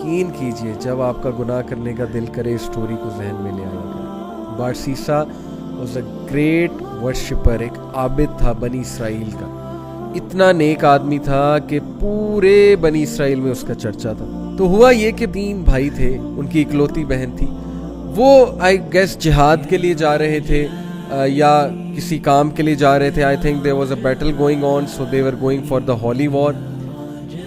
یقین کیجئے جب آپ کا گناہ کرنے کا دل کرے اسٹوری کو ذہن میں لے آیا کرے. بارسیسا واز اے گریٹ ورشپر, ایک عابد تھا بنی اسرائیل کا. اتنا نیک آدمی تھا کہ پورے بنی اسرائیل میں اس کا چرچا تھا. تو ہوا یہ کہ 3 بھائی تھے, ان کی اکلوتی بہن تھی. وہ آئی گیس جہاد کے لیے جا رہے تھے یا کسی کام کے لیے جا رہے تھے. I think there was a battle going on, so they were going for the holy war.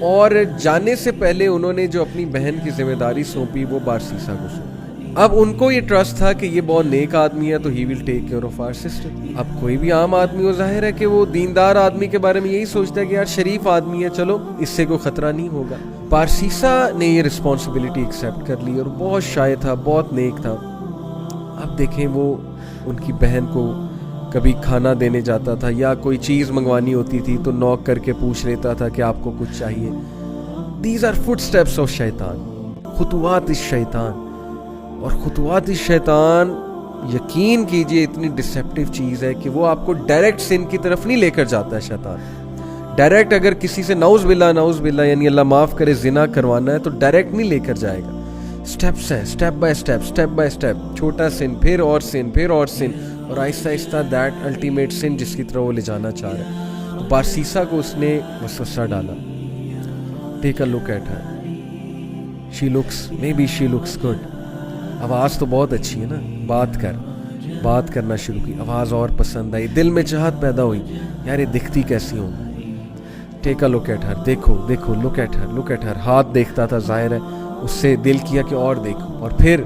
اور جانے سے پہلے انہوں نے جو اپنی بہن کی ذمہ داری سونپی وہ بارسیسا کو سونپی. اب ان کو یہ ٹرسٹ تھا کہ یہ بہت نیک آدمی ہے تو he will take care of our sister. اب کوئی بھی عام آدمی ہو, ظاہر ہے کہ وہ دیندار آدمی کے بارے میں یہی سوچتا ہے کہ یار شریف آدمی ہے, چلو اس سے کوئی خطرہ نہیں ہوگا. بارسیسا نے یہ رسپانسبلٹی ایکسیپٹ کر لی اور بہت شائع تھا, بہت نیک تھا. اب دیکھیں وہ ان کی بہن کو کبھی کھانا دینے جاتا تھا یا کوئی چیز منگوانی ہوتی تھی تو نوک کر کے پوچھ لیتا تھا کہ آپ کو کچھ چاہیے. These are footsteps of شیطان, خطوات الشیطان. اور خطوات الشیطان یقین کیجئے اتنی ڈسیپٹیو چیز ہے کہ وہ آپ کو ڈائریکٹ سن کی طرف نہیں لے کر جاتا ہے. شیطان ڈائریکٹ اگر کسی سے نعوذ باللہ یعنی اللہ معاف کرے زنا کروانا ہے تو ڈائریکٹ نہیں لے کر جائے گا. اسٹیپس ہیں, اسٹیپ بائی اسٹیپ, چھوٹا سن پھر اور سن پھر اور سن, اور آہستہ آہستہ دیٹ الٹیمیٹ سن جس کی طرح وہ لے جانا چاہ رہا ہے. تو بارسیسا کو اس نے وسوسہ ڈالا. Take a look at her, she looks good. آواز تو بہت اچھی ہے نا, بات کرنا شروع کی. آواز اور پسند آئی, دل میں چاہت پیدا ہوئی, یار یہ دکھتی کیسی ہوں. ٹیک اے لک ایٹ ہر, دیکھو لک ایٹ ہر. ہاتھ دیکھتا تھا, ظاہر ہے اس سے دل کیا کہ اور دیکھو, اور پھر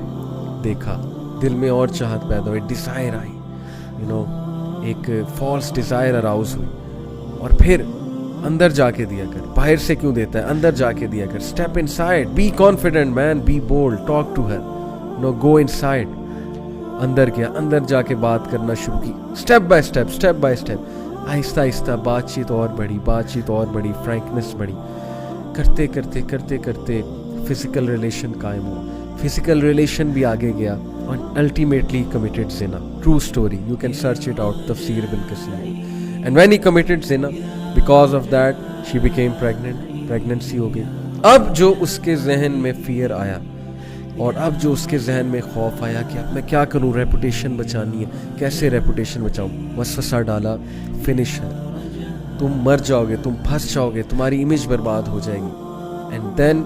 دیکھا, دل میں اور چاہت پیدا ہوئی, ڈیزائر آئی, ایک فالس ڈیزائر اراؤز ہوئی. اور پھر اندر جا کے دیا کر, باہر سے کیوں دیتا ہے, اندر جا کے دیا کر. Step inside, be confident man, be bold, talk to her, go inside. اندر گیا, اندر جا کے بات کرنا شروع کی, اسٹیپ بائی اسٹیپ. آہستہ آہستہ بات چیت اور بڑھی, فرینکنس بڑھی. کرتے فزیکل ریلیشن قائم ہوا. فزیکل ریلیشن بھی آگے گیا اور الٹیمیٹلی کمیٹڈ زنا. True story, you can search it out, تفسیر ابن کثیر. اینڈ وین ہی کمیٹڈ زنا, because of that she became pregnancy ہو گئی. اب جو اس کے ذہن میں فیئر آیا اور اب جو اس کے ذہن میں خوف آیا کہ اب میں کیا کروں, ریپوٹیشن بچانی ہے, کیسے ریپوٹیشن بچاؤں. وسوسہ ڈالا, فنش ہے, تم مر جاؤ گے, تم پھنس جاؤ گے, تمہاری امیج برباد ہو جائے گی. And then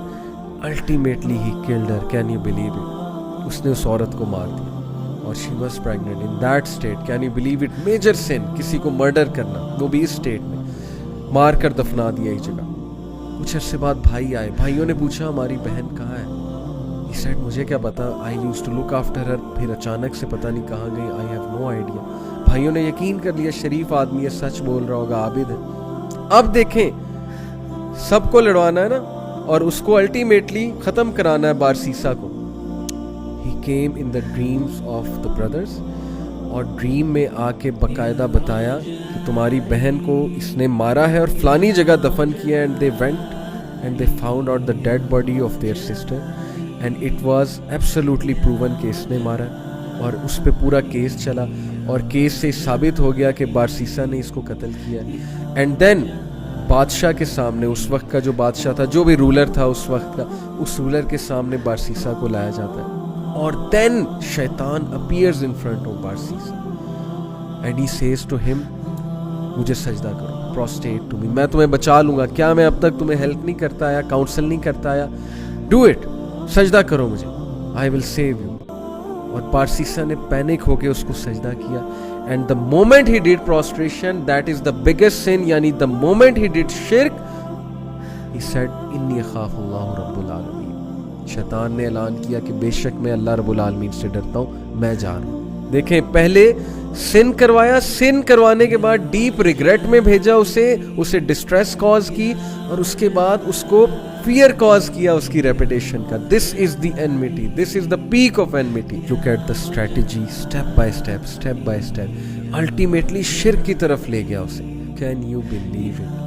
ultimately he killed her. Can you believe it, اس نے اس عورت کو مار دیا اور she was pregnant in that state. Can you believe it, major sin, کسی کو مرڈر کرنا, وہ بھی اس اسٹیٹ میں. مار کر دفنا دیا ایک جگہ. کچھ عرصے بعد بھائی آئے, بھائیوں نے پوچھا ہماری بہن کہاں ہے. He said, مجھے کیا پتا, I used to look after her. پھر اچانک سے پتہ نہیں کہاں گئی, I have no idea. بھائیوں نے یقین کر لیا شریف آدمی ہے, سچ بول رہا ہوگا, عابد ہے. اب دیکھیں سب کو لڑوانا ہے نا, اور اس کو الٹیمیٹلی ختم کرانا ہے بارسیسا کو. He came in the dreams of the brothers, اور ڈریم میں آ کے باقاعدہ بتایا کہ تمہاری بہن کو اس نے مارا ہے اور فلانی جگہ دفن کیا. And they went and they found out the dead body of their sister. And it was absolutely proven کہ اس نے مارا, اور اس پہ پورا کیس چلا اور کیس سے ثابت ہو گیا کہ بارسیسا نے اس کو قتل کیا. اینڈ دین بادشاہ کے سامنے, اس وقت کا جو بادشاہ تھا, جو بھی رولر تھا اس وقت کا, اس رولر کے سامنے بارسیسا کو لایا جاتا ہے. اور دین شیطان appears in front of بارسیسا and he says to him, مجھے سجدہ کرو, prostrate to me, میں تمہیں بچا لوں گا. کیا میں اب تک تمہیں ہیلپ نہیں کرتا آیا, کاؤنسل نہیں کرتا آیا, ڈو اٹ, سجدہ کرو مجھے, I will save you. اور بارسیسا نے پینک ہو کے اس کو سجدہ کیا. And the moment he did prostration, that is the biggest sin, یعنی the moment he did shirk, he said, انی اخاف اللہ رب العالمین. شیطان نے اعلان کیا کہ بے شک میں اللہ رب العالمین سے ڈرتا ہوں, میں جا رہا ہوں. دیکھیں پہلے سن کروایا, سن کروانے کے بعد ڈیپ ریگریٹ میں بھیجا اسے ڈسٹریس کاز کی, اور اس کے بعد اس کو فیئر کاز کیا اس کی ریپوٹیشن کا. This is the enmity, this is the peak of enmity. Look at the strategy, step by step, ultimately شرک کی طرف لے گیا اسے. Can you believe it.